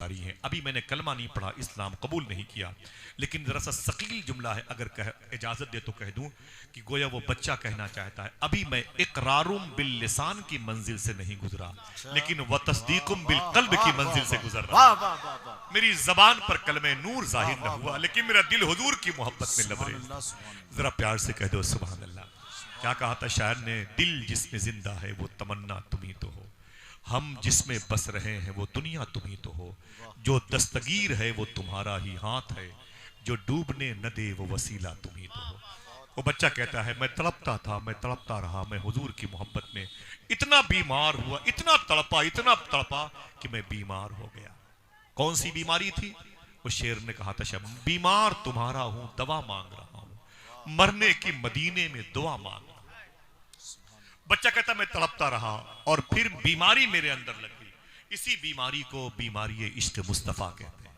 जारी हैं। अभी मैंने कलमा नहीं पढ़ा, इस्लाम कबूल नहीं किया, लेकिन जरा सा सकील जुमला है, अगर इजाजत दे तो कह दूं कि गोया वो बच्चा कहना चाहता है, अभी मैं इकरारुम बिल लिसान की मंजिल से नहीं गुजरा, लेकिन व तस्दीकुम बिल कल्ब की मंजिल से गुजर रहा। मेरी जबान पर कलमे नूर जाहिर न हुआ, लेकिन मेरा दिल हुजूर की मोहब्बत में लबरेज। जरा प्यार से कह दो सुभान अल्लाह। क्या कहा था शायर ने, दिल जिसमें जिंदा है वो तमन्ना तुम ही तो हो, हम जिसमें बस रहे हैं वो दुनिया तुम ही तो हो, जो दस्तगीर है वो तुम्हारा ही हाथ है, जो डूबने न दे वो वसीला तुम ही तो हो। वो बच्चा कहता है, मैं तड़पता था, मैं तड़पता रहा, मैं हुजूर की मोहब्बत में इतना बीमार हुआ, इतना तड़पा कि मैं बीमार हो गया। कौन सी बीमारी थी? वो शेर ने कहा था, शब बीमार तुम्हारा हूं, दवा मांग रहा हूं, मरने की मदीने में दुआ मांग। बच्चा कहता मैं तड़पता रहा और फिर बीमारी मेरे अंदर लग गई। इसी बीमारी को बीमारी इश्क मुस्तफा कहते हैं,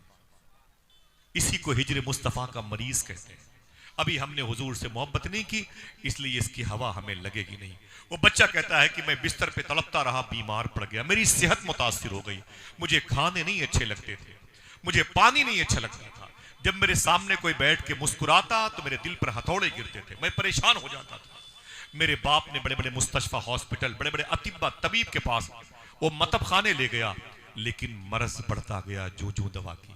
इसी को हिजर मुस्तफा का मरीज कहते हैं। अभी हमने हुजूर से मोहब्बत नहीं की, इसलिए इसकी हवा हमें लगेगी नहीं। वो बच्चा कहता है कि मैं बिस्तर पे तड़पता रहा, बीमार पड़ गया, मेरी सेहत मुतासिर हो गई, मुझे खाने नहीं अच्छे लगते थे, मुझे पानी नहीं अच्छा लगता था, जब मेरे सामने कोई बैठ के मुस्कुराता तो मेरे दिल पर हथौड़े गिरते थे, मैं परेशान हो जाता था। मेरे बाप ने बड़े बड़े मुस्तशफा हॉस्पिटल, बड़े बड़े अतिब्बा तबीब के पास वो मतब खाने ले गया, लेकिन मरज बढ़ता गया जो जो दवा की,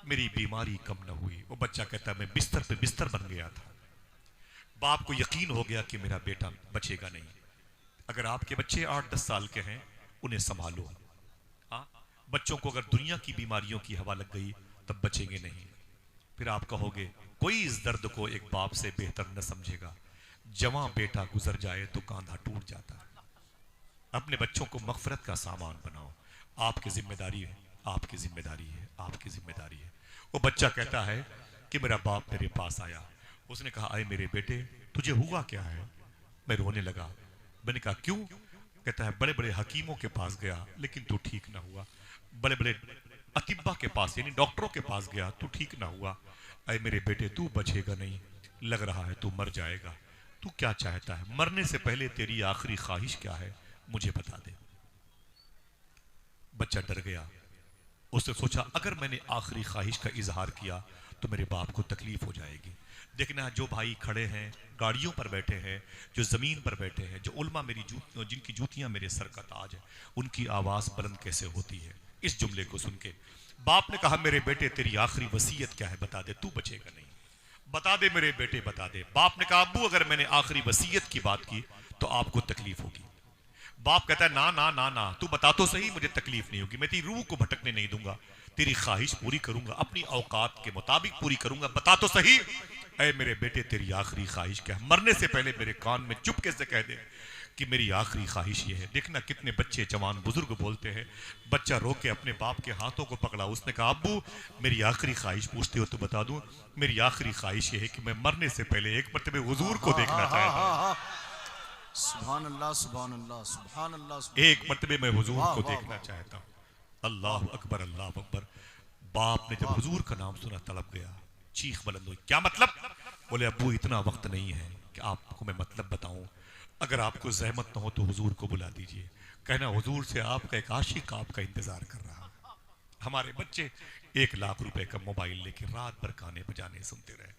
मेरी बीमारी कम न हुई। वो बच्चा कहता मैं बिस्तर पे बिस्तर बन गया था। बाप को यकीन हो गया कि मेरा बेटा बचेगा नहीं। अगर आपके बच्चे 8-10 साल के हैं, उन्हें संभालो। हाँ, बच्चों को अगर दुनिया की बीमारियों की हवा लग गई तब बचेंगे नहीं। फिर आप कहोगे कोई इस दर्द को एक बाप से बेहतर न समझेगा, जवां बेटा गुजर जाए तो कांधा टूट जाता है। अपने बच्चों को मगफरत का सामान बनाओ, आपकी जिम्मेदारी है, आपकी जिम्मेदारी है, आपकी जिम्मेदारी है। वो बच्चा कहता है कि मेरा बाप मेरे पास आया, उसने कहा अरे मेरे बेटे तुझे हुआ क्या है? मैं रोने लगा। मैंने कहा क्यों? कहता है बड़े बड़े हकीमों के पास गया लेकिन तू ठीक ना हुआ, बड़े बड़े अतिब्बा के पास यानी डॉक्टरों के पास गया, तू ठीक ना हुआ। अरे मेरे बेटे तू बचेगा नहीं, लग रहा है तू मर जाएगा। तू क्या चाहता है? मरने से पहले तेरी आखिरी ख्वाहिश क्या है, मुझे बता दे। बच्चा डर गया। उसने सोचा अगर मैंने आखिरी ख्वाहिश का इजहार किया तो मेरे बाप को तकलीफ हो जाएगी। देखना जो भाई खड़े हैं, गाड़ियों पर बैठे हैं, जो जमीन पर बैठे हैं, जो उल्मा मेरी जिनकी जूतियां मेरे सर का ताज है, उनकी आवाज बुलंद कैसे होती है इस जुमले को सुन के। बाप ने कहा मेरे बेटे तेरी आखिरी वसीयत क्या है, बता दे, तू बचेगा नहीं, बता दे मेरे बेटे बता दे। बाप ने कहा अब्बू अगर मैंने आखिरी वसीयत की बात की तो आपको तकलीफ होगी। बाप कहता है ना ना ना ना, तू बता तो सही, मुझे तकलीफ नहीं होगी, मैं तेरी रूह को भटकने नहीं दूंगा, तेरी ख्वाहिश पूरी करूंगा, अपनी औकात के मुताबिक पूरी करूंगा, बता तो सही। ऐ मेरे बेटे तेरी आखिरी ख्वाहिश क्या है? मरने से पहले मेरे कान में चुपके से कह दे कि मेरी आखिरी ख्वाहिश ये है। देखना कितने बच्चे जवान बुजुर्ग बोलते हैं। बच्चा रो के अपने बाप के हाथों को पकड़ा, उसने कहा अब्बू मेरी आखिरी ख्वाहिश पूछते हो तो बता दूं, मेरी आखिरी ख्वाहिश ये है कि मैं मरने से पहले एक मर्तबे हुजूर को देखना चाहता हूं। सुभान अल्लाह, सुभान अल्लाह, सुभान अल्लाह। एक मर्तबे मैं हुजूर को देखना चाहता हूं। अल्लाह अकबर, अल्लाह अकबर। बाप ने जब हुजूर का नाम सुना तड़प गया, चीख बुलंद हुई। क्या मतलब? बोले अब्बू इतना वक्त नहीं है कि आपको मैं मतलब बताऊं, अगर आपको जहमत न हो तो हुजूर को बुला दीजिए, कहना हुजूर से आपका एक आशिक आपका इंतजार कर रहा। हमारे बच्चे 1 लाख रुपए का मोबाइल लेके रात भर गाने बजाने सुनते रहे।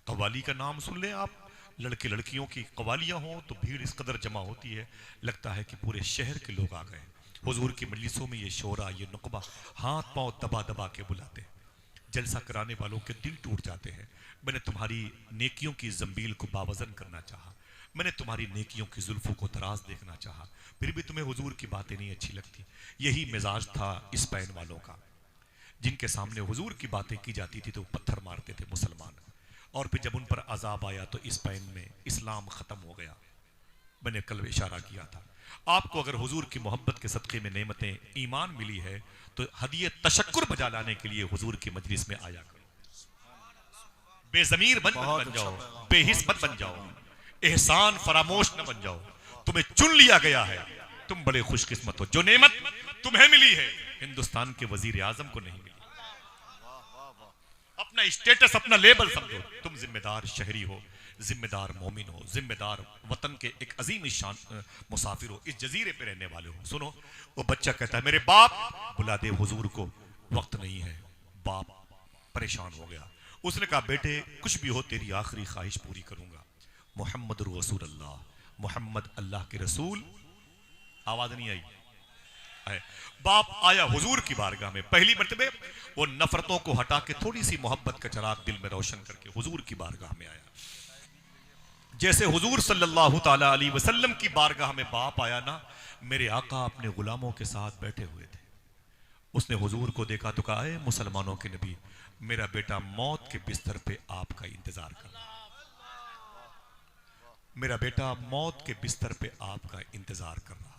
कव्वाली का नाम सुन ले आप, लड़के लड़कियों की कवालियां हों तो भीड़ इस कदर जमा होती है, लगता है कि पूरे शहर के लोग आ गए। हुजूर की मजलिसों में ये शोरा, ये नुकबा, हाथ पांव दबा दबा के बुलाते हैं। जलसा कराने वालों के दिल टूट जाते हैं। मैंने तुम्हारी नेकियों की जंबील को बावजन करना चाहा, मैंने तुम्हारी नेकियों की जुल्फों को तराज देखना चाहा, फिर भी तुम्हें हुजूर की बातें नहीं अच्छी लगती। यही मिजाज था स्पेन वालों का, जिनके सामने हुजूर की बातें की जाती थी तो पत्थर मारते थे मुसलमान। और फिर जब उन पर अजाब आया तो स्पेन में इस्लाम खत्म हो गया। मैंने कल इशारा किया था, आपको अगर हुजूर की मोहब्बत के सदक़े में नेमतें ईमान मिली है तो हदिये तशक्कुर बजा लाने के लिए हुजूर की मजलिस में आया करो। बेज़मीर बन जाओ, बेहिस मत बन जाओ, एहसान फरामोश न बन जाओ। तुम्हें चुन लिया गया है, तुम बड़े खुशकिस्मत हो। जो नेमत तुम्हें मिली है हिंदुस्तान के वजीर आजम को नहीं मिली। अपना स्टेटस, अपना लेबल समझो, तुम जिम्मेदार शहरी हो, जिम्मेदार मोमिन हो, जिम्मेदार वतन के एक अजीम शान मुसाफिर हो, इस जजीरे पे रहने वाले हो। सुनो, वो बच्चा कहता है मेरे बाप बुला दे हुजूर को, वक्त नहीं है। बाप परेशान हो गया। उसने कहा बेटे कुछ भी हो तेरी आखिरी ख्वाहिश पूरी करूंगा। मोहम्मद रसूल अल्लाह, मोहम्मद अल्लाह के रसूल। आवाज नहीं आई है। बाप आया हुजूर की बारगाह में, पहली मर्तबे वो नफरतों को हटा के थोड़ी सी मोहब्बत का चिराग दिल में रोशन करके हुजूर की बारगाह में आया। जैसे हुजूर सल्लल्लाहु ताला अलैहि वसल्लम की बारगाह में बाप आया ना, मेरे आका अपने गुलामों के साथ बैठे हुए थे। उसने हुजूर को देखा तो कहा, ए मुसलमानों के नबी, मेरा बेटा मौत के बिस्तर पे आपका इंतजार कर रहा है। मेरा बेटा मौत के बिस्तर पे आपका इंतजार कर रहा है।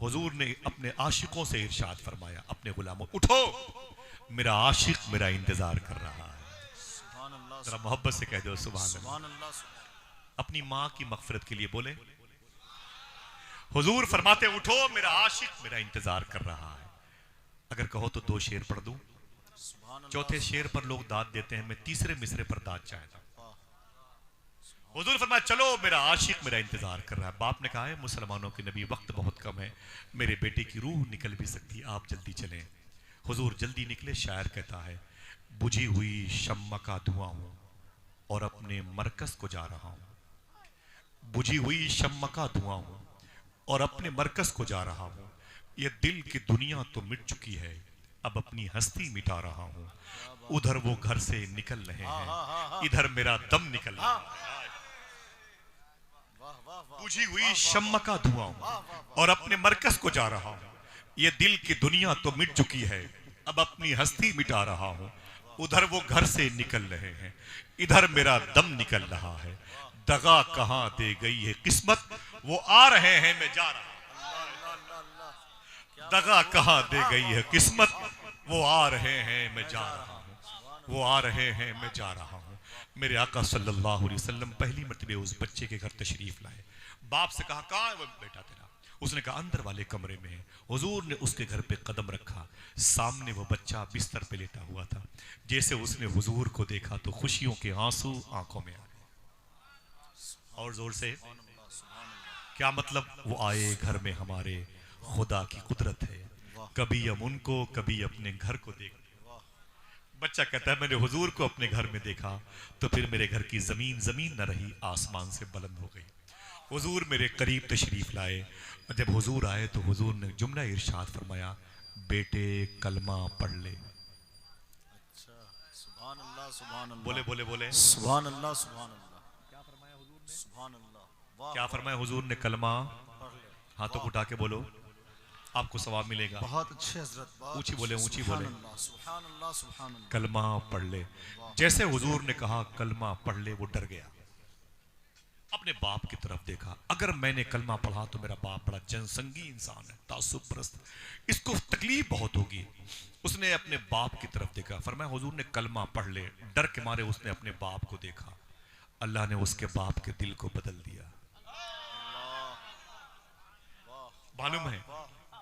हुजूर ने अपने आशिकों से इरशाद फरमाया, अपने गुलामों उठो, मेरा आशिक मेरा इंतजार कर रहा है। जरा मोहब्बत से कह दो सुभान अल्लाह। अपनी माँ की मगफिरत के लिए बोले। हुजूर फरमाते उठो, मेरा आशिक मेरा इंतजार कर रहा है। अगर कहो तो 2 शेर पढ़ दूं। चौथे शेर पर लोग दाद देते हैं, मैं तीसरे मिसरे पर दाद चाहता हूं। हुजूर फरमाया चलो, मेरा आशिक मेरा इंतजार कर रहा है। बाप ने कहा है मुसलमानों के नबी वक्त बहुत कम है, मेरे बेटे की रूह निकल भी सकती है, आप जल्दी चलें। हुजूर जल्दी निकले। शायर कहता है, बुझी हुई शम्मा का धुआं हूं और अपने मरकज को जा रहा हूं। बुझी हुई शम्मा का धुआं हूं और अपने मरकज को जा रहा हूं। ये दिल की दुनिया तो मिट चुकी है, अब अपनी हस्ती मिटा रहा हूं। उधर वो घर से निकल रहे हैं, इधर मेरा दम निकल रहा है। बुझी हुई शम्मा का धुआं हूं और अपने मरकज को जा रहा हूं। ये दिल की दुनिया तो मिट चुकी है, अब अपनी हस्ती मिटा रहा हूं। उधर वो घर से निकल रहे हैं, इधर मेरा दम निकल रहा है। दगा कहां दे गई है किस्मत, वो आ रहे हैं मैं जा रहा हूं। दगा कहां दे गई है किस्मत, वो आ रहे हैं मैं जा रहा हूं। वो आ रहे हैं मैं जा रहा हूं। मेरे आका सल्लल्लाहु अलैहि वसल्लम पहली मर्तबे उस बच्चे के घर तशरीफ लाए। बाप से कहा, कहां है वो बेटा तेरा? उसने कहा अंदर वाले कमरे में है। हुजूर ने उसके घर पे कदम रखा, सामने वो बच्चा बिस्तर पे लेटा हुआ था। जैसे उसने हुजूर को देखा तो खुशियों के आंसू आंखों में आ गए। और जोर से क्या मतलब? वो आए घर में हमारे, खुदा की कुदरत है, कभी हम उनको कभी अपने घर को देखते। बच्चा कहता है मैंने हुजूर को अपने घर में देखा तो फिर मेरे घर की जमीन जमीन न रही, आसमान से बुलंद हो गई। हुजूर मेरे करीब तशरीफ लाए। जब हुजूर आए तो हुजूर ने जुमला इरशाद फरमाया, बेटे कलमा पढ़ ले। अच्छा, सुभान अल्लाह, सुभान अल्लाह। बोले बोले बोले सुभान अल्लाह, सुभान अल्लाह। क्या फरमाया हुजूर ने? सुभान अल्लाह। क्या फरमाया हुजूर ने? कलमा हाथों को उठा के बोलो, आपको सवाब मिलेगा। बहुत अच्छे हजरत, ऊंची बोले, ऊंची बोले, सुभान अल्लाह, सुभान अल्लाह। कलमा पढ़ ले। जैसे हुजूर ने कहा कलमा पढ़ ले, वो डर गया, अपने बाप की तरफ देखा। अगर मैंने कलमा पढ़ा तो मेरा बाप बड़ा जनसंगी इंसान है, तासुब परस्त, इसको तकलीफ बहुत होगी। उसने अपने बाप की तरफ देखा, फरमाया हुजूर ने कलमा पढ़ ले। डर के मारे उसने अपने बाप को देखा, अल्लाह ने उसके बाप के दिल को बदल दिया। मालूम है?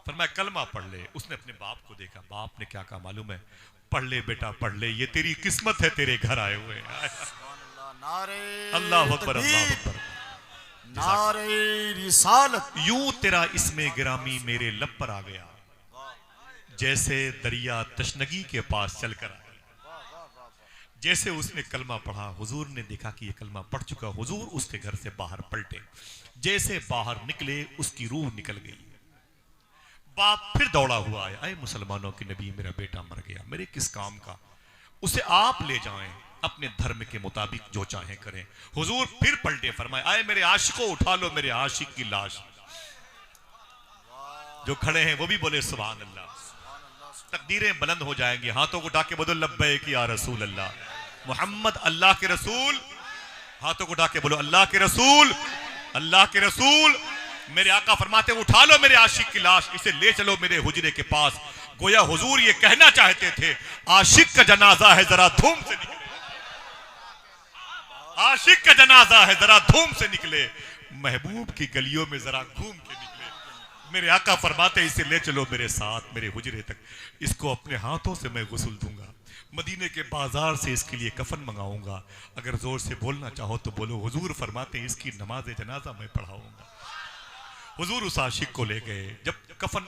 फरमाया कलमा पढ़ ले। उसने अपने बाप को देखा, बाप ने क्या कहा मालूम है? पढ़ ले बेटा पढ़ ले, ये तेरी किस्मत है, तेरे घर आए हुए हैं। अल्लाह अकबर, अल्लाह अकबर, नारे रिसालत। यूं तेरा इसमें गिरामी मेरे लब पर आ गया, जैसे दरिया तशनगी के पास चलकर आया। जैसे उसने कलमा पढ़ा, हुजूर ने देखा कि ये कलमा पढ़ चुका। हुजूर उसके घर से बाहर पलटे, जैसे बाहर निकले उसकी रूह निकल गई। बाप फिर दौड़ा हुआ आया, अरे मुसलमानों के नबी मेरा बेटा मर गया, मेरे किस काम का, उसे आप ले जाएं, अपने धर्म के मुताबिक जो चाहे करें। हुजूर फिर पलटे, फरमाए आए मेरे आशिकों उठा लो मेरे आशिक की लाश। जो खड़े हैं वो भी बोले सुभान अल्लाह। तकदीरें बुलंद हो जाएंगी, हाथों को उठा के बोलो लब्बैक या रसूल अल्लाह, मोहम्मद अल्लाह के रसूल। हाथों को उठा के बोलो अल्लाह के रसूल, अल्लाह के रसूल। मेरे आका फरमाते उठा लो मेरे आशिक की लाश, इसे ले चलो मेरे हुजरे के पास। गोया हुजूर ये कहना चाहते थे आशिक का जनाजा है जरा धूम से निकले, आशिक का जनाजा है जरा धूम से निकले, महबूब की गलियों में जरा घूम के निकले। मेरे आका फरमाते इसे ले चलो मेरे साथ मेरे हुजरे तक, इसको अपने हाथों से मैं गुस्ल दूंगा, मदीने के बाजार से इसके लिए कफन मंगाऊंगा। अगर जोर से बोलना चाहो तो बोलो, हुजूर फरमाते इसकी नमाज जनाजा मैं पढ़ाऊंगा। हुजूर उस आशिक को ले गए, जब कफन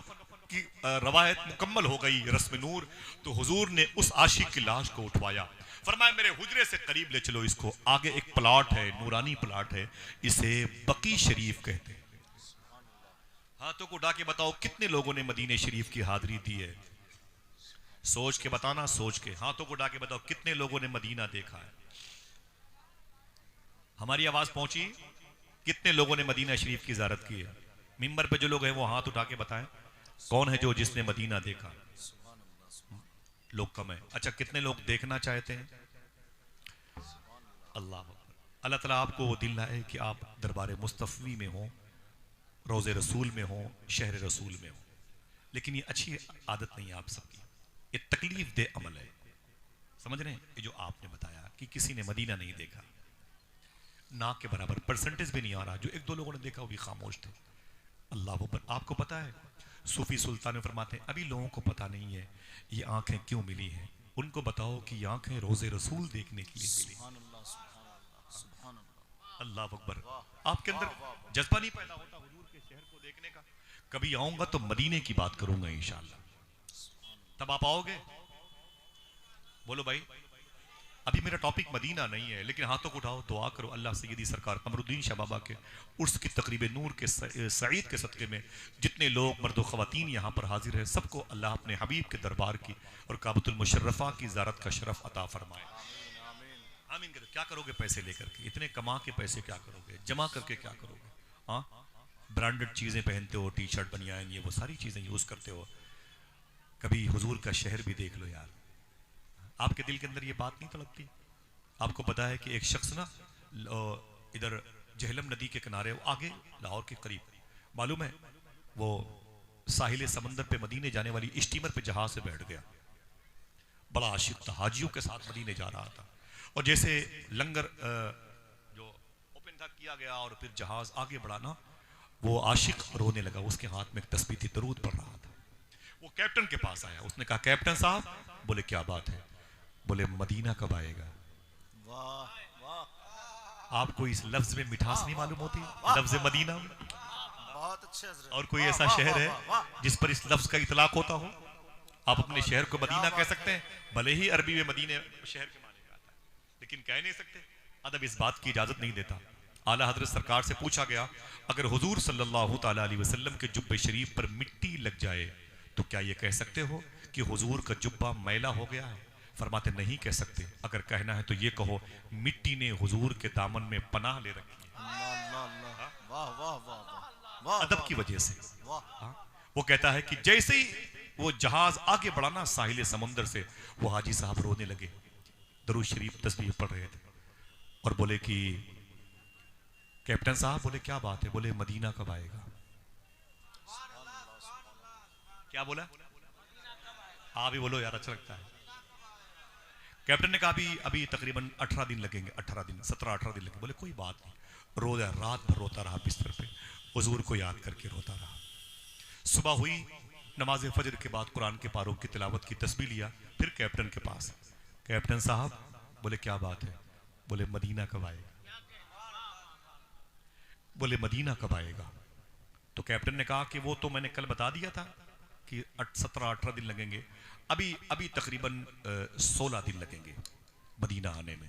की रवायत मुकम्मल हो गई, रस्म नूर, तो हुजूर ने उस आशिक की लाश को उठवाया, फरमाया मेरे हुजरे से करीब ले चलो इसको, आगे एक प्लॉट है, नूरानी प्लॉट है, इसे बकी शरीफ कहते हैं। हाथों को उठा के बताओ कितने लोगों ने मदीने शरीफ की हाजिरी दी है, सोच के बताना, सोच के, हाथों को उठा के बताओ कितने लोगों ने मदीना देखा है। हमारी आवाज पहुंची, कितने लोगों ने मदीना शरीफ की ज़ियारत की है? मिंबर पे जो लोग हैं वो हाथ उठा के बताएं, कौन है जो जिसने मदीना देखा? लोग कम है। अच्छा, कितने लोग देखना चाहते हैं? अल्लाह ताला आपको वो दिल लाए कि आप दरबार मुस्तफ़ी में हो, रोज़े रसूल में हो, शहर रसूल में हो। लेकिन ये अच्छी आदत नहीं है आप सबकी, ये तकलीफ दे अमल है। समझ रहे हैं? ये जो आपने बताया कि किसी ने मदीना नहीं देखा, ना के बराबर परसेंटेज भी नहीं आ रहा, जो एक दो लोगों ने देखा वो भी खामोश थे। अल्लाह पर आपको पता है, सूफी सुल्तान फरमाते हैं अभी लोगों को पता नहीं है ये आंखें क्यों मिली हैं, उनको बताओ कि ये आंखें रोज़े रसूल देखने के लिए मिली। अल्लाह अकबर। आपके अंदर जज्बा नहीं पैदा होता हुजूर के शहर को देखने का? कभी आऊंगा तो मदीने की बात करूंगा इंशाअल्लाह, तब आप आओगे? बोलो भाई, अभी मेरा टॉपिक मदीना नहीं है, लेकिन हाथों को उठाओ, दुआ करो अल्लाह सैयदी सरकार कमरुद्दीन शाह बाबा के उर्स की तकरीब नूर के सईद के सदक़े में जितने लोग मर्द व ख़वातीन यहाँ पर हाजिर है, सबको अल्लाह अपने हबीब के दरबार की और काबतुल मुशर्रफा की ज़ियारत का शरफ अता फरमाए। आमीन। क्या करोगे पैसे लेकर के? इतने कमा के पैसे क्या करोगे? जमा करके क्या करोगे? हाँ, ब्रांडेड चीज़ें पहनते हो, टी शर्ट बनियान, ये वो सारी चीज़ें यूज़ करते हो। कभी हुजूर का शहर भी देख लो यार, आपके दिल के अंदर ये बात नहीं तड़पती? आपको पता है कि एक शख्स ना इधर जहलम नदी के किनारे, वो आगे लाहौर के करीब, मालूम है, वो साहिल समंदर पे मदीने जाने वाली स्टीमर पे जहाज से बैठ गया, बड़ा आशिक था, हाजियों के साथ मदीने जा रहा था, और जैसे लंगर जो ओपन था किया गया और फिर जहाज आगे बढ़ा ना, वो आशिक रोने लगा, उसके हाथ में एक तस्बीह थी, दरूद पढ़ रहा था। वो कैप्टन के पास आया, उसने कहा कैप्टन साहब, बोले क्या बात है? बोले मदीना कब आएगा? आपको इस लफ्ज में मिठास नहीं मालूम होती? लफ्ज मदीना, बहुत अच्छे हज़रत। और कोई ऐसा शहर है जिस पर इस लफ्ज का इतलाक होता हो? आप अपने शहर को मदीना कह सकते हैं, भले ही अरबी में मदीने शहर के माने में आता है, लेकिन कह नहीं सकते। अदब इस बात की इजाजत नहीं देता। आला हजरत सरकार से पूछा गया, अगर हुजूर सल्लल्लाहु ताला अलैहि वसल्लम के जुब्बे शरीफ पर मिट्टी लग जाए तो क्या ये कह सकते हो कि हुजूर का जुब्बा मैला हो गया है? फरमाते नहीं कह सकते, अगर कहना है तो ये कहो मिट्टी ने हुजूर के दामन में पनाह ले रखी है। अदब की वजह से वो कहता है कि जैसे ही वो जहाज आगे बढ़ा ना साहिल समुंदर से, वो हाजी साहब रोने लगे, दरूद शरीफ तस्बीह पढ़ रहे थे, और बोले कि कैप्टन साहब, बोले क्या बात है? बोले मदीना कब आएगा? क्या बोला? आप भी बोलो यार, अच्छा लगता है। कैप्टन ने कहा अभी तकरीबन 18 दिन लगेंगे, 18 दिन 17-18 दिन लगेंगे। बोले कोई बात नहीं। रोया, रात भर रोता रहा बिस्तर पे, हुजूर को याद करके रोता रहा। सुबह हुई, नमाज फजर के बाद कुरान के पारों की तिलावत की तस्बीह लिया, फिर कैप्टन के पास, कैप्टन साहब, बोले क्या बात है? बोले मदीना कब आएगा? बोले मदीना कब आएगा? तो कैप्टन ने कहा कि वो तो मैंने कल बता दिया था कि 17-18 दिन लगेंगे, अभी तकरीबन 16 दिन लगेंगे मदीना आने में।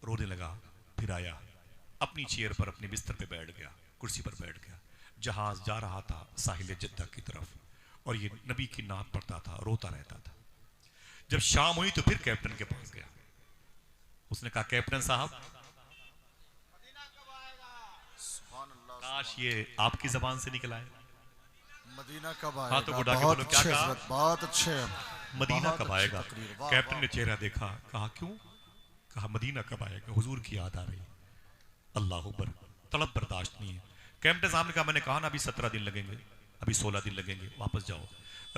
रोने लगा, फिर आया, अपनी चेयर पर अपने बिस्तर पे बैठ गया, कुर्सी पर बैठ गया। जहाज जा रहा था साहिल जद्दा की तरफ, और ये नबी की नात पढ़ता था, रोता रहता था। जब शाम हुई तो फिर कैप्टन के पास गया, उसने कहा कैप्टन साहब, काश ये आपकी जबान से निकला है, मदीना कब आएगा? हाथों को उठा के बोलो क्या कहा? बहुत अच्छे। मदीना कब आएगा? कैप्टन ने चेहरा देखा, कहा क्यों? कहा मदीना कब आएगा, हुजूर की याद आ रही। अल्लाह अकबर, तड़प बर्दाश्त नहीं है। कैप्टन साहब ने कहा मैंने कहा ना अभी 17 दिन लगेंगे, अभी 16 दिन लगेंगे, वापस जाओ।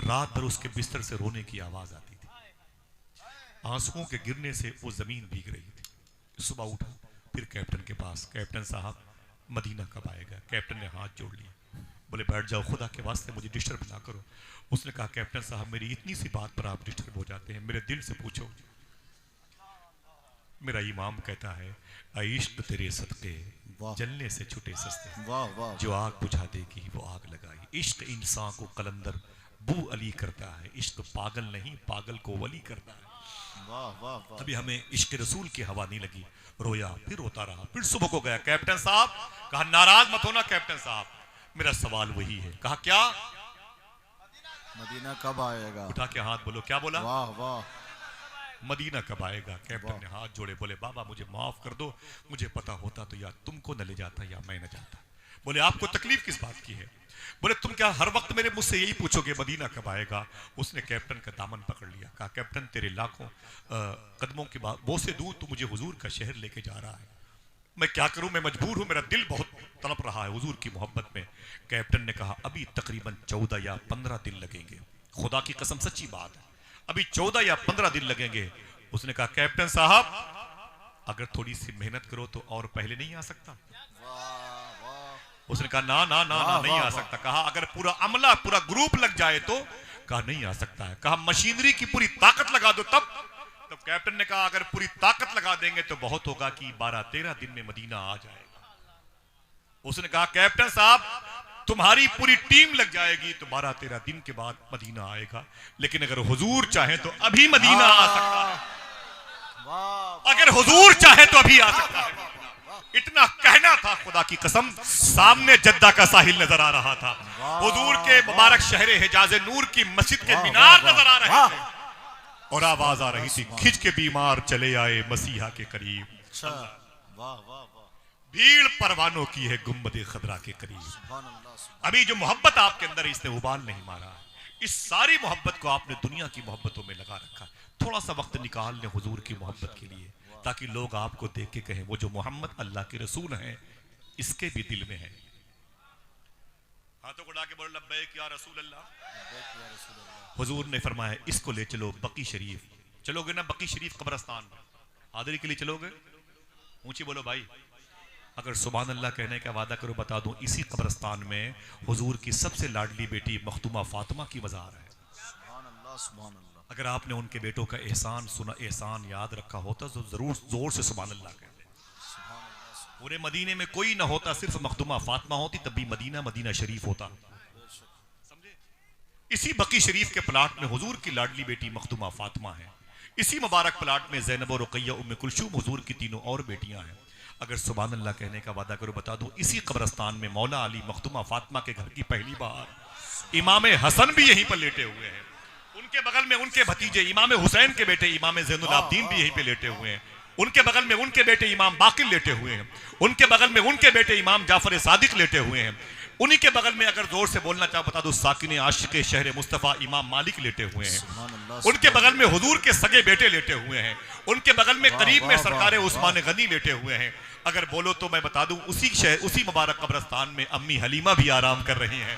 रात भर उसके बिस्तर से रोने की आवाज आती थी, आंसुओं के गिरने से वो जमीन भीग रही थी। सुबह उठा, फिर कैप्टन के पास, कैप्टन साहब मदीना कब आएगा? कैप्टन ने हाथ जोड़ लिया, बोले बैठ जाओ, खुदा के वास्ते मुझे डिस्टर्ब ना करो। उसने कहा कैप्टन साहब, मेरी इतनी सी बात पर आप डिस्टर्ब हो जाते हैं, मेरे दिल से पूछो। मेरा इमाम कहता है, इश्क तेरे सदके वाह जलने से छुटे सस्ते, वाह वाह जो आग बुझा देगी वो आग लगाई। इश्क इंसान को कलंदर बू अली करता है, इश्क पागल नहीं पागल को वली करता है। वाह वाह वाह। अभी हमें इश्क रसूल की हवा नहीं लगी, रोया फिर रोता रहा, फिर सुबह को गया कैप्टन साहब, कहा नाराज मत होना कैप्टन साहब, मेरा सवाल वही है। कहा क्या? मदीना कब आएगा? उठा के हाथ बोलो, क्या बोला? वाह वाह। मदीना कब आएगा? कैप्टन ने हाथ जोड़े, बोले बाबा मुझे माफ कर दो, मुझे पता होता तो या तुमको न ले जाता या मैं न जाता। बोले आपको तकलीफ किस बात की है? बोले तुम क्या हर वक्त मेरे मुझसे यही पूछोगे मदीना कब आएगा? उसने कैप्टन का दामन पकड़ लिया, कहा कैप्टन तेरे लाखों कदमों के बाद वो से दूर तू मुझे हुजूर का शहर लेके जा रहा है, मैं क्या करूं, मैं मजबूर हूं, मेरा दिल बहुत तड़प रहा है हुजूर की मोहब्बत में। कैप्टन ने कहा अभी तकरीबन 14 या 15 दिन लगेंगे, खुदा की कसम सच्ची बात है, अभी 14 या 15 दिन लगेंगे। उसने कहा कैप्टन साहब अगर थोड़ी सी मेहनत करो तो और पहले नहीं आ सकता? उसने कहा ना ना ना ना नहीं आ सकता। कहा अगर पूरा अमला पूरा ग्रुप लग जाए तो? कहा नहीं आ सकता है। कहा मशीनरी की पूरी ताकत लगा दो तब? तो कैप्टन ने कहा अगर पूरी ताकत लगा देंगे तो बहुत होगा कि 12-13 दिन में मदीना आ जाएगा। उसने कहा कैप्टन साहब तुम्हारी पूरी टीम लग जाएगी तो 12-13 दिन के बाद मदीना आएगा, लेकिन अगर हुजूर चाहे तो अभी मदीना आ सकता है, अगर हुजूर चाहे तो अभी आ सकता है। इतना कहना था, खुदा की कसम सामने जद्दा का साहिल नजर आ रहा था, हुजूर के मुबारक शहर हिजाज नूर की मस्जिद के मीनार नजर आ रहे थे, और आवाज आ रही थी खिंच के बीमार चले आए मसीहा के करीब। भीड़ परवानों की है गुम्बद खदरा के करीब। अभी जो मोहब्बत आपके अंदर इसने उबाल नहीं मारा, इस सारी मोहब्बत को आपने दुनिया की मोहब्बतों में लगा रखा। थोड़ा सा वक्त निकाल लें हुजूर की मोहब्बत के लिए, ताकि लोग आपको देख के कहें वो जो मोहम्मद अल्लाह के रसूल हैं इसके भी दिल में है। हाथों को उठा के बोलो लब्बैक या रसूल अल्लाह। हुजूर ने फरमाया इसको ले चलो बकी शरीफ। चलोगे ना बकी शरीफ कब्रिस्तान हाजिरी के लिए चलोगे? ऊंची बोलो भाई। अगर सुभान अल्लाह कहने का वादा करो बता दूं इसी कब्रिस्तान में हुजूर की सबसे लाडली बेटी मखदूमा फातिमा की मज़ार है। अगर आपने उनके बेटों का एहसान सुना, एहसान याद रखा होता तो जरूर जोर से सुभान अल्लाह कहते। पूरे मदीने में कोई ना होता, सिर्फ मखदूमा फातिमा होती, तब भी मदीना मदीना शरीफ होता। समझे? इसी बकी शरीफ के प्लाट में हुजूर की लाडली बेटी मखदूमा फातिमा है। इसी मुबारक प्लाट में ज़ैनब और रुक़ैया उम्मे कुलसूम हुजूर की तीनों और बेटियां हैं। अगर सुभान अल्लाह कहने का वादा करो बता दूं इसी कब्रिस्तान में मौला अली मखदूमा फातिमा के घर की पहली बार इमाम हसन भी यहीं पर लेटे हुए हैं। उनके बगल में उनके भतीजे इमाम हुसैन के बेटे इमाम ज़ैनुल आबदीन भी यहीं पे लेटे हुए हैं। उनके बगल में उनके बेटे इमाम बाकिर लेटे हुए हैं। उनके बगल में उनके बेटे इमाम जाफर सादिक लेटे हुए हैं। उन्हीं के बगल में अगर जोर से बोलना चाहो बता दो साकिन आशिक शहर मुस्तफ़ा इमाम मालिक लेटे हुए हैं। उनके बगल में हुजूर के सगे बेटे लेटे हुए हैं। उनके बगल में करीब में सरकार उस्मान गनी लेटे हुए हैं। अगर बोलो तो मैं बता दूं उसी मुबारक कब्रिस्तान में अम्मी हलीमा भी आराम कर रही हैं।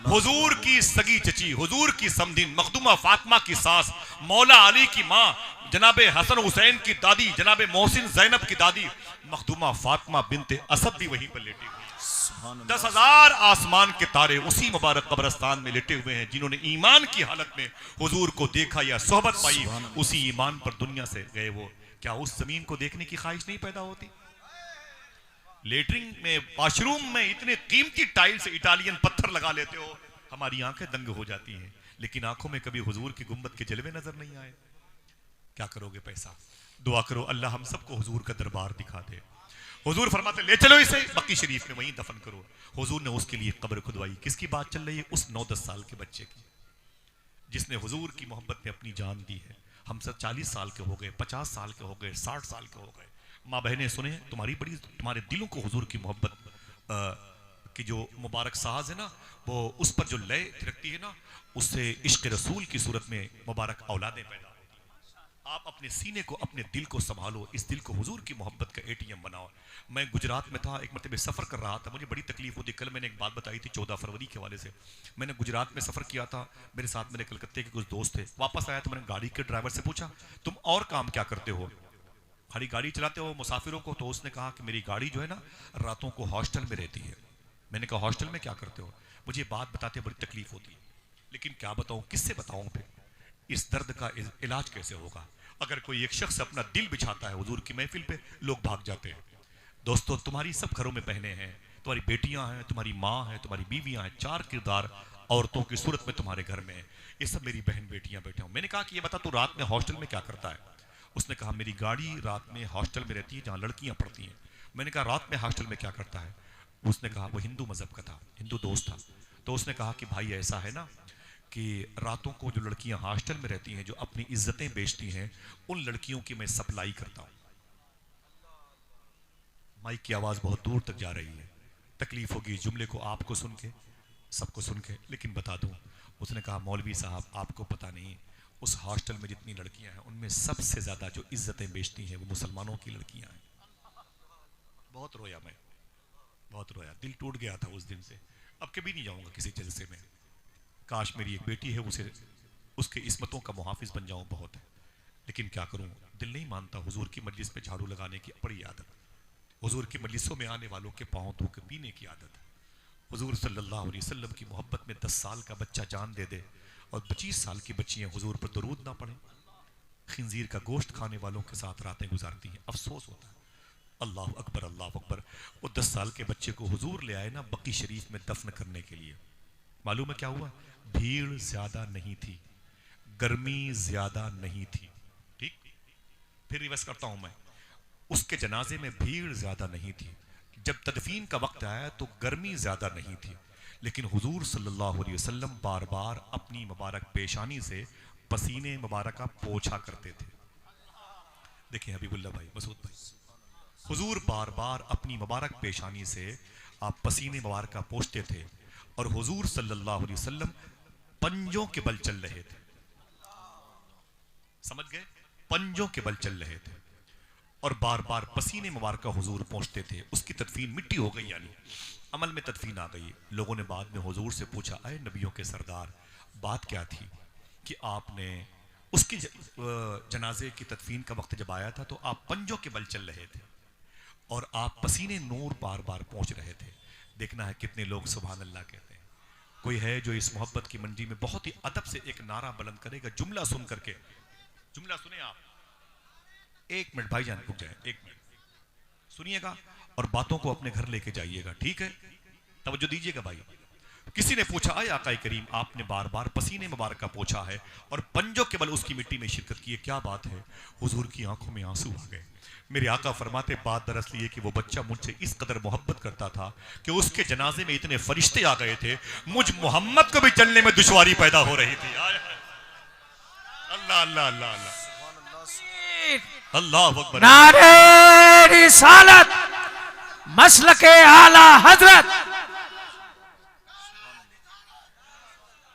हुजूर की सगी चची, हुजूर की समधिन मखदूमा फातिमा की सास, मौला अली की माँ जनाबे हसन हुसैन की दादी, जनाबे मोहसिन ज़ैनब की दादी मखदूमा फातिमा बिनते असद भी वहीं पर लेटी हुई। 10,000 आसमान के तारे उसी मुबारक कब्रिस्तान में लेटे हुए हैं जिन्होंने ईमान की हालत में हुजूर को देखा या सोहबत पाई, उसी ईमान पर दुनिया से गए। वो क्या उस जमीन को देखने की ख्वाहिश नहीं पैदा होती? लेटरिन में वॉशरूम में इतने कीमती टाइल से इटालियन पत्थर लगा लेते हो, हमारी आंखें दंग हो जाती हैं, लेकिन आंखों में कभी हुजूर की गुंबद के जलवे नजर नहीं आए। क्या करोगे पैसा? दुआ करो अल्लाह हम सबको हुजूर का दरबार दिखा दे। हुजूर फरमाते ले चलो इसे बकी शरीफ में वहीं दफन करो। हुजूर ने उसके लिए कब्र खुदवाई। किसकी बात चल रही है? उस 9-10 साल के बच्चे की, जिसने हुजूर की मोहब्बत में अपनी जान दी है। हम सब 40 साल के हो गए, 50 साल के हो गए, 60 साल के हो गए। माँ बहनें सुने, तुम्हारे दिलों को हुजूर की मोहब्बत की जो मुबारक साज है ना, वो उस पर जो लय थिरकती है ना, उससे इश्क रसूल की सूरत में मुबारक औलादें पैदा होती हैं। आप अपने सीने को, अपने दिल को संभालो, इस दिल को हुजूर की मोहब्बत का ATM बनाओ। मैं गुजरात में था, एक मरतबे सफ़र कर रहा था, मुझे बड़ी तकलीफ होती। कल मैंने एक बात बताई थी 14 फरवरी के हवाले से। मैंने गुजरात में सफ़र किया था, मेरे साथ मेरे कलकत्ते के कुछ दोस्त थे। वापस आया तो मैंने गाड़ी के ड्राइवर से पूछा तुम और काम क्या करते हो, खाली गाड़ी चलाते हो मुसाफिरों को? तो उसने कहा कि मेरी गाड़ी जो है ना रातों को हॉस्टल में रहती है। मैंने कहा हॉस्टल में क्या करते हो? मुझे बात बताते बड़ी तकलीफ होती है, लेकिन क्या बताऊं, किससे बताऊं? फिर इस दर्द का इलाज कैसे होगा? अगर कोई एक शख्स अपना दिल बिछाता है हुजूर की महफिल पे, लोग भाग जाते हैं। दोस्तों, तुम्हारी सब घरों में बहनें हैं, तुम्हारी बेटियां हैं, तुम्हारी माँ है, तुम्हारी बीवियां हैं, 4 किरदार औरतों की सूरत में तुम्हारे घर में है। ये सब मेरी बहन बेटियां बैठे हूं। मैंने कहा कि ये बता तू रात में हॉस्टल में क्या करता है? उसने कहा मेरी गाड़ी रात में हॉस्टल में रहती है जहाँ लड़कियां पढ़ती हैं। मैंने कहा रात में हॉस्टल में क्या करता है? उसने कहा वो हिंदू मजहब का था, हिंदू दोस्त था। तो उसने कहा कि भाई ऐसा है ना कि रातों को जो लड़कियां हॉस्टल में रहती हैं, जो अपनी इज्जतें बेचती हैं, उन लड़कियों की मैं सप्लाई करता हूं। माइक की आवाज बहुत दूर तक जा रही है, तकलीफ होगी जुमले को आपको सुन के, सबको सुन के, लेकिन बता दूं। उसने कहा मौलवी साहब आपको पता नहीं, उस हॉस्टल में जितनी लड़कियां हैं उनमें सबसे ज्यादा जो इज्जतें बेचती हैं वो मुसलमानों की लड़कियां हैं। बहुत रोया मैं, बहुत रोया, दिल टूट गया था उस दिन से। अब कभी नहीं जाऊंगा किसी जलसे में। काश मेरी एक बेटी है, उसे उसके इस्मतों का मुहाफिज बन जाऊं, बहुत है, लेकिन क्या करूं, दिल नहीं मानता। हुजूर की मजलिस पे झाड़ू लगाने की बड़ी आदत, हुजूर की मजलिसों में आने वालों के पांव धो के पीने की आदत। हुजूर सल्लल्लाहु अलैहि वसल्लम की मोहब्बत में 10 साल का बच्चा जान दे दे और 25 साल की बच्चियां हुजूर पर दरूद ना पढ़े, खिंजीर का गोश्त खाने वालों के साथ रातें गुजारती हैं, अफसोस होता है। अल्लाह अकबर, अल्लाह अकबर। वो 10 साल के बच्चे को हुजूर ले आए ना बकी शरीफ में दफन करने के लिए। मालूम है क्या हुआ? भीड़ ज्यादा नहीं थी, गर्मी ज्यादा नहीं थी। ठीक, फिर रिवर्स करता हूं मैं। उसके जनाजे में भीड़ ज्यादा नहीं थी। जब तदफीन का वक्त आया तो गर्मी ज्यादा नहीं थी, लेकिन हुजूर सल्लल्लाहु अलैहि वसल्लम बार बार अपनी मुबारक पेशानी से पसीने मुबारक का पोछा करते थे। देखिए हबीबुल्लाह भाई, मसूद भाई, हुजूर बार बार अपनी मुबारक पेशानी से आप पसीने मुबारक का पोछते थे और हुजूर सल्लल्लाहु अलैहि वसल्लम पंजों के बल चल रहे थे। समझ गए? पंजों के बल चल रहे थे और बार बार पसीने मुबारक का हुजूर पहुंचते थे। उसकी तदफीन मिट्टी हो गई, यानी अमल में तदफीन आ गई। लोगों ने बाद में हुजूर से पूछा, अरे नबियों के सरदार, बात क्या थी कि आपने उसकी जनाजे की तदफीन का वक्त जब आया था तो आप पंजों के बल चल रहे थे और आप पसीने नूर बार बार पहुंच रहे थे। देखना है कितने लोग सुभान अल्लाह कहते हैं। कोई है जो इस मोहब्बत की मंडी में बहुत ही अदब से एक नारा बुलंद करेगा, जुमला सुन करके। जुमला सुने आप, 1 मिनट भाईजान रुक जाए, 1 मिनट सुनिएगा और बातों को अपने घर लेके जाइएगा, ठीक है? तवज्जो दीजिएगा भाई। किसी ने पूछा, आए आकाए करीम, आपने बार बार पसीने मुबारक का पोछा है और पंजों के बल उसकी मिट्टी में शिरकत की है, क्या बात है? हुजूर की आंखों में आंसू आ गए। मेरे आका फरमाते, बात दरअसल ये कि वो बच्चा मुझसे इस कदर मोहब्बत करता था कि उसके जनाजे में इतने फरिश्ते आ गए थे, मुझ मोहम्मद को भी चलने में दुश्वारी पैदा हो रही थी। अल्लाह अल्लाह अल्लाह अल्लाह, अल्लाह अकबर। नारे रिसालत, मसलके आला हजरत।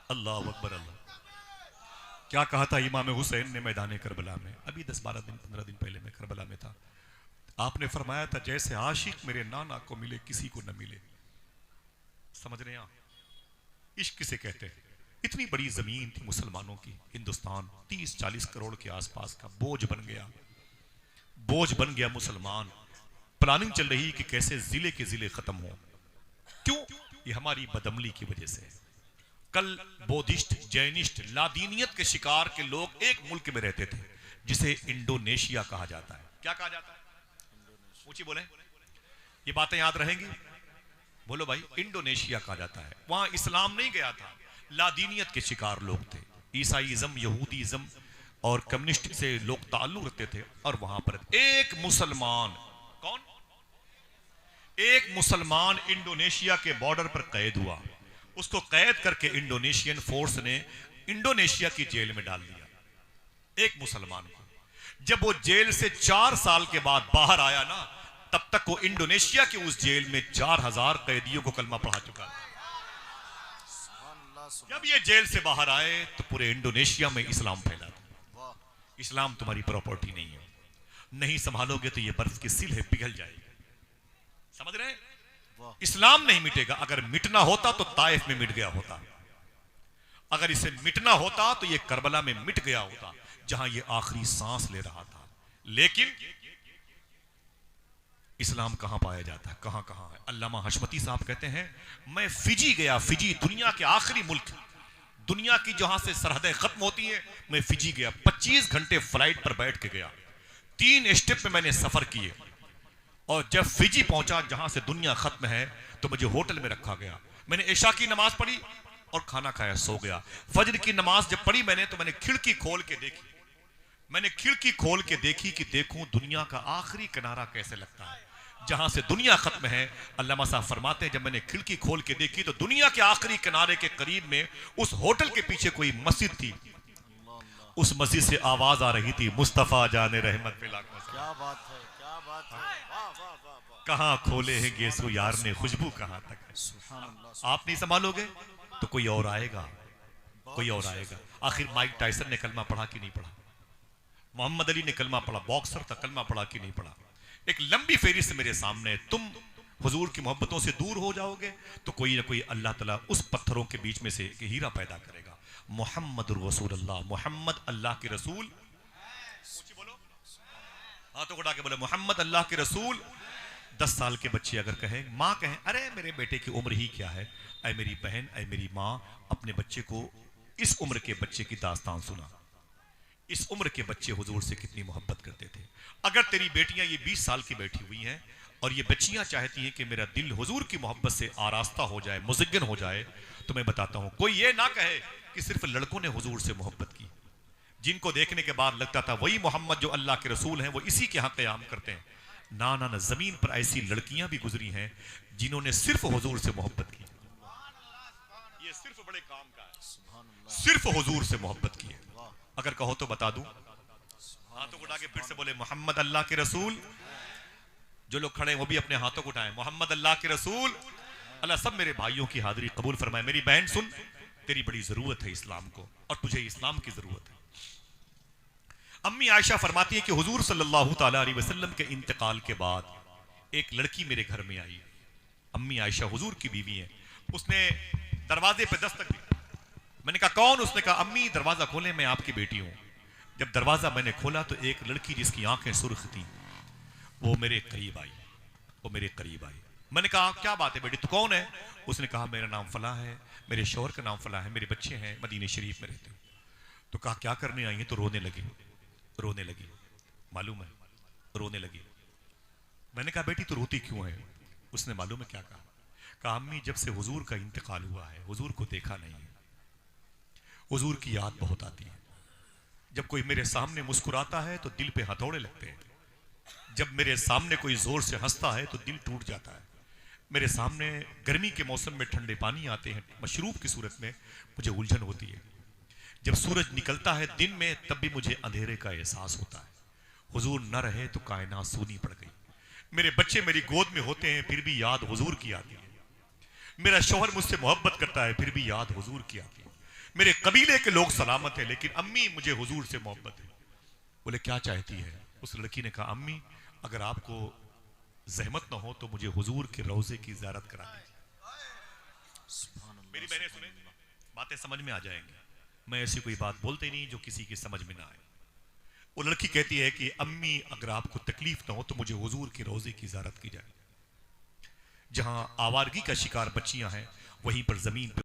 अल्लाह अकबर, अल्लाह। क्या कहा था इमाम हुसैन ने मैदान करबला में? अभी 10-12 दिन 15 दिन पहले मैं करबला में था। आपने फरमाया था, जैसे आशिक मेरे नाना को मिले किसी को न मिले। समझ रहे हैं आप? इश्क किसे कहते हैं? इतनी बड़ी जमीन थी मुसलमानों की, हिंदुस्तान 30-40 करोड़ के आसपास का बोझ बन गया, बोझ बन गया मुसलमान। प्लानिंग चल रही कि कैसे जिले के जिले खत्म हो। क्यों? ये हमारी बदअमली की वजह से। कल बौद्धिस्ट, जैनिस्ट, लादीनियत के शिकार के लोग एक मुल्क में रहते थे जिसे इंडोनेशिया कहा जाता है। क्या कहा जाता है? ऊंची बोले, ये बातें याद रहेंगी। बोलो भाई, इंडोनेशिया कहा जाता है। वहां इस्लाम नहीं गया था, लादीनियत के शिकार लोग थे। ईसाईज़म, यहूदीज़म और कम्युनिस्ट से लोग ताल्लुक रखते थे। और वहां पर एक मुसलमान, कौन? एक मुसलमान इंडोनेशिया के बॉर्डर पर कैद हुआ। उसको कैद करके इंडोनेशियन फोर्स ने इंडोनेशिया की जेल में डाल दिया, एक मुसलमान को। जब वो जेल से 4 साल के बाद बाहर आया ना, तब तक वो इंडोनेशिया के उस जेल में 4000 कैदियों को कलमा पढ़ा चुका था। जब ये जेल से बाहर आए तो पूरे इंडोनेशिया में इस्लाम फैला था। इस्लाम तुम्हारी प्रॉपर्टी नहीं है, नहीं संभालोगे तो ये बर्फ की सिल है, पिघल जाएगी। समझ रहे हैं? इस्लाम नहीं मिटेगा। अगर मिटना होता तो ताइफ में मिट गया होता, अगर इसे मिटना होता तो ये करबला में मिट गया होता, जहां ये आखिरी सांस ले रहा था। लेकिन इस्लाम कहां पाया जाता है, कहां कहां है? अल्लामा हशमती साहब कहते हैं, मैं फिजी गया, फिजी दुनिया के आखिरी मुल्क दुनिया की जहां से सरहदें खत्म होती हैं, मैं फिजी गया, 25 घंटे फ्लाइट पर बैठ के गया, 3 स्टेप में मैंने सफर किए, और जब फिजी पहुंचा जहां से दुनिया खत्म है, तो मुझे होटल में रखा गया। मैंने इशा की नमाज पढ़ी और खाना खाया, सो गया। फजर की नमाज जब पढ़ी मैंने, तो मैंने खिड़की खोल के देखी, कि देखूं दुनिया का आखिरी किनारा कैसे लगता है, जहां से दुनिया खत्म है। अल्लामा साहब फरमाते हैं, जब मैंने खिड़की खोल के देखी तो दुनिया के आखिरी किनारे के करीब में उस होटल के पीछे कोई मस्जिद थी। उस मस्जिद से आवाज आ रही थी, मुस्तफा जाने रहमत पे लाखों सलाम। क्या बात है, क्या बात है, वाह वाह वाह वाह। कहां खोले हैं गेसो यार ने, खुशबू कहां तक है। सुभान अल्लाह। आप नहीं संभालोगे तो कोई और आएगा, कोई और आएगा। आखिर माइक टाइसन ने कलमा पढ़ा कि नहीं पढ़ा, मोहम्मद अली ने कलमा पढ़ा, बॉक्सर था, कलमा पढ़ा कि नहीं पढ़ा। एक लंबी फेरिस्त मेरे सामने, तुम हुजूर की मोहब्बतों से दूर हो जाओगे तो कोई ना कोई अल्लाह ताला उस पत्थरों के बीच में से एक हीरा पैदा करेगा। मोहम्मद रसूलुल्लाह, मोहम्मद अल्लाह के रसूल। बोलो, हाथों को उठा के बोले मोहम्मद अल्लाह के रसूल। 10 साल के बच्चे अगर कहें, माँ कहें, अरे मेरे बेटे की उम्र ही क्या है, ऐ मेरी बहन, ऐ मेरी माँ, अपने बच्चे को, इस उम्र के बच्चे की दास्तान सुना। इस उम्र के बच्चे हुजूर से कितनी मोहब्बत करते थे। अगर तेरी बेटियां ये 20 साल की बैठी हुई हैं और ये बच्चियां चाहती हैं कि मेरा दिल हुजूर की मोहब्बत से आरास्ता हो जाए, मुज़ग्गिन हो जाए, तो मैं बताता हूं, कोई ये ना कहे कि सिर्फ लड़कों ने हुजूर से मोहब्बत की। जिनको देखने के बाद लगता था वही मोहम्मद जो अल्लाह के रसूल हैं, वो इसी के यहाँ क़याम करते हैं। ना ना ना, जमीन पर ऐसी लड़कियां भी गुजरी हैं जिन्होंने सिर्फ हुजूर से मोहब्बत की। ये सिर्फ बड़े काम का है, सिर्फ हुजूर से मोहब्बत की है। अगर कहो तो बता दूं, हाथों को उठा के फिर से बोले मोहम्मद अल्लाह के रसूल। जो लोग खड़े हैं वो भी अपने हाथों को उठाएं, मोहम्मद अल्लाह के रसूल। अल्लाह सब मेरे भाइयों की हाजिरी कबूल फरमाए। मेरी बहन सुन, तेरी बड़ी जरूरत है इस्लाम को, और तुझे इस्लाम की जरूरत है। अम्मी आयशा फरमाती है कि हुजूर सल्लल्लाहु ताला अलैहि वसल्लम के इंतकाल के बाद एक लड़की मेरे घर में आई। अम्मी आयशा हुजूर की बीवी है। उसने दरवाजे पे दस्तक दी। मैंने कहा कौन? उसने कहा अम्मी दरवाजा खोले, मैं आपकी बेटी हूं। जब दरवाजा मैंने खोला तो एक लड़की जिसकी आंखें सुर्ख थी वो मेरे करीब आई। मैंने कहा क्या बात है बेटी, तू कौन है? उसने कहा मेरा नाम फला है, मेरे शौहर का नाम फला है, मेरे बच्चे हैं, मदीने शरीफ में रहते हैं। तो कहा क्या करने आई है? तो रोने लगी। मालूम है, रोने लगी। मैंने कहा बेटी तू रोती क्यों है? उसने मालूम है क्या कहा अम्मी जब से हुजूर का इंतकाल हुआ है, हुजूर को देखा नहीं है, हुजूर की याद बहुत आती है। जब कोई मेरे सामने मुस्कुराता है तो दिल पे हथौड़े लगते हैं, जब मेरे सामने कोई जोर से हंसता है तो दिल टूट जाता है। मेरे सामने गर्मी के मौसम में ठंडे पानी आते हैं मशरूब की सूरत में, मुझे उलझन होती है। जब सूरज निकलता है दिन में तब भी मुझे अंधेरे का एहसास होता है। हुजूर न रहे तो कायनात सूनी पड़ गई। मेरे बच्चे मेरी गोद में होते हैं फिर भी याद हुजूर की आती है। मेरा शौहर मुझसे मोहब्बत करता है फिर भी याद हुजूर की आती है। मेरे कबीले के लोग सलामत हैं लेकिन अम्मी मुझे हुजूर से मोहब्बत है। बोले क्या चाहती है? उस लड़की ने कहा अम्मी अगर आपको जहमत न हो तो मुझे हुजूर के रोजे की ज़ियारत करा दीजिए। मेरी बहनें सुने, बातें समझ में आ जाएंगी। मैं ऐसी कोई बात बोलते नहीं जो किसी की समझ में ना आए। वो लड़की कहती है कि अम्मी अगर आपको तकलीफ ना हो तो मुझे हुजूर के रोजे की ज़ियारत की जाए। जहां आवारगी का शिकार बच्चियां हैं वहीं पर जमीन पे